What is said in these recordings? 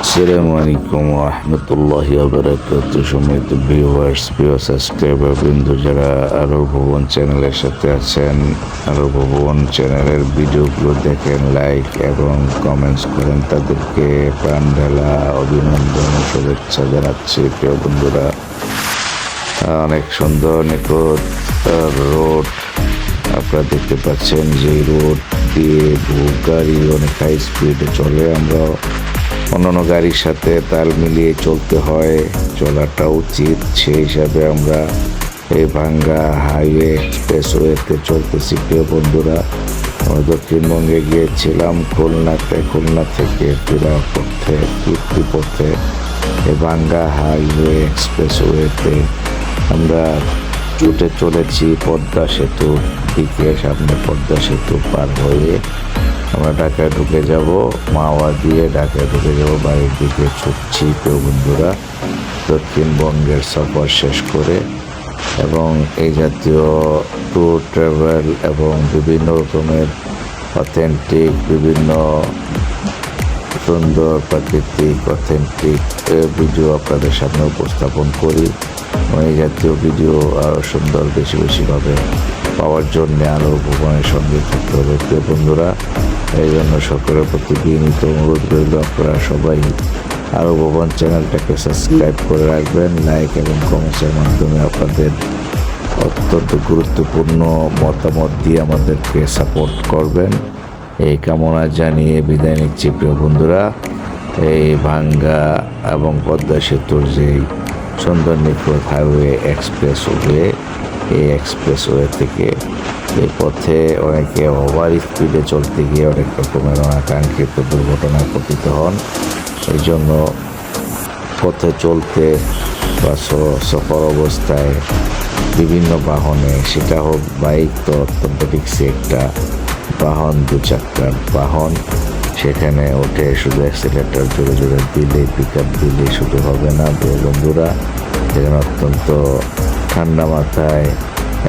আসসালামু আলাইকুম রহমতুল্লাহি ওয়াবারাকাতুহু। সম্মানিত ভিউয়ার্স, প্রিয় সাবস্ক্রাইবার বিন্দু যারা আরো ভুবন চ্যানেলের সাথে আছেন, আরো ভুবন চ্যানেলের ভিডিওগুলো দেখেন, লাইক এবং কমেন্টস করেন, তাদেরকে প্রাণ ঢালা অভিনন্দন ও শুভেচ্ছা জানাচ্ছি। প্রিয় বন্ধুরা, অনেক সুন্দর নিখুঁত রোড আপনারা দেখতে পাচ্ছেন। যে রোড দিয়ে গাড়ি অনেক হাই স্পিডে চলে, আমরা অন্যান্য গাড়ির সাথে তাল মিলিয়ে চলতে হয়, চলাটা উচিত। সেই হিসাবে আমরা এই ভাঙ্গা হাইওয়ে এক্সপ্রেসওয়েতে চলতেছি। প্রিয় বন্ধুরা, আমরা দক্ষিণবঙ্গে গিয়েছিলাম খুলনাতে, খুলনা থেকে ফেরার ফিরতি পথে এই ভাঙ্গা হাইওয়ে এক্সপ্রেসওয়েতে আমরা ছুটে চলেছি পদ্মা সেতুর দিকে। সামনে পদ্মা সেতু পার হয়ে আমরা ঢাকায় ঢুকে যাব, মাওয়া দিয়ে ঢাকায় ঢুকে যাব, বাড়ির দিকে ছুটছি। প্রিয় বন্ধুরা, দক্ষিণবঙ্গের সফর শেষ করে এবং এই জাতীয় ট্যুর ট্রাভেল এবং বিভিন্ন রকমের অথেন্টিক, বিভিন্ন সুন্দর প্রাকৃতিক অথেন্টিক ভিডিও আপনাদের সামনে উপস্থাপন করি। এই জাতীয় ভিডিও আরও সুন্দর বেশি বেশিভাবে পাওয়ার জন্যে আরও ভুবনের সঙ্গে থাকতে হবে। প্রিয় বন্ধুরা, এই জন্য সকলের প্রতি বিনীত অনুরোধ রইল, আপনারা সবাই আরও ভুবন চ্যানেলটাকে সাবস্ক্রাইব করে রাখবেন। লাইক এবং কমেন্টসের মাধ্যমে আপনাদের অত্যন্ত গুরুত্বপূর্ণ মতামত দিয়ে আমাদেরকে সাপোর্ট করবেন, এই কামনা জানিয়ে বিদায় নিচ্ছি। প্রিয় বন্ধুরা, এই ভাঙ্গা এবং পদ্মা সেতুর যেই সুন্দর নিখুঁত হাইওয়ে এক্সপ্রেসওয়ে, এই এক্সপ্রেসওয়ে থেকে এই পথে অনেকে ওভার স্পিডে চলতে গিয়ে অনেক রকমের অনাকাঙ্ক্ষিত দুর্ঘটনায় পতিত হন। এই জন্য পথে চলতে বা সফর অবস্থায় বিভিন্ন বাহনে, সেটা হোক বাইক, তো অত্যন্ত রিক্সি একটা বাহন, দু চাকার বাহন, সেখানে উঠে শুধু অ্যাক্সিলেটার জোরে জোরে দিলে, পিক আপ দিলে শুধু হবে না। প্রিয় বন্ধুরা, সেখানে অত্যন্ত ঠান্ডা মাথায়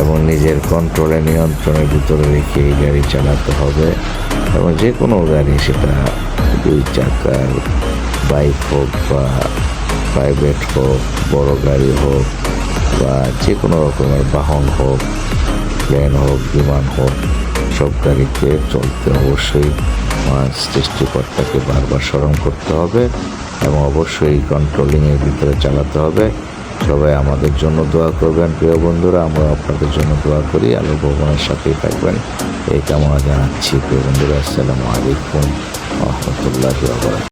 এবং নিজের কন্ট্রোলে, নিয়ন্ত্রণের ভিতরে রেখে এই গাড়ি চালাতে হবে। এবং যে কোনো গাড়ি, সেটা দুই চাকার বাইক হোক বা প্রাইভেট হোক, বড় গাড়ি হোক বা যে কোনো রকমের বাহন হোক, প্লেন হোক, বিমান হোক, সব গাড়িতে চলতে অবশ্যই সৃষ্টিকর্তাকে বারবার স্মরণ করতে হবে এবং অবশ্যই কন্ট্রোলিংয়ের ভিতরে চালাতে হবে। সবাই আমাদের জন্য দোয়া করবেন। প্রিয় বন্ধুরা, আমরা আপনাদের জন্য দোয়া করি, আলো ভবনের সাথেই থাকবেন, এই কামনা জানাচ্ছি। প্রিয় বন্ধুরা, আসসালামু আলাইকুম রহমতুল্লাহি ওয়া বারাকাতুহু।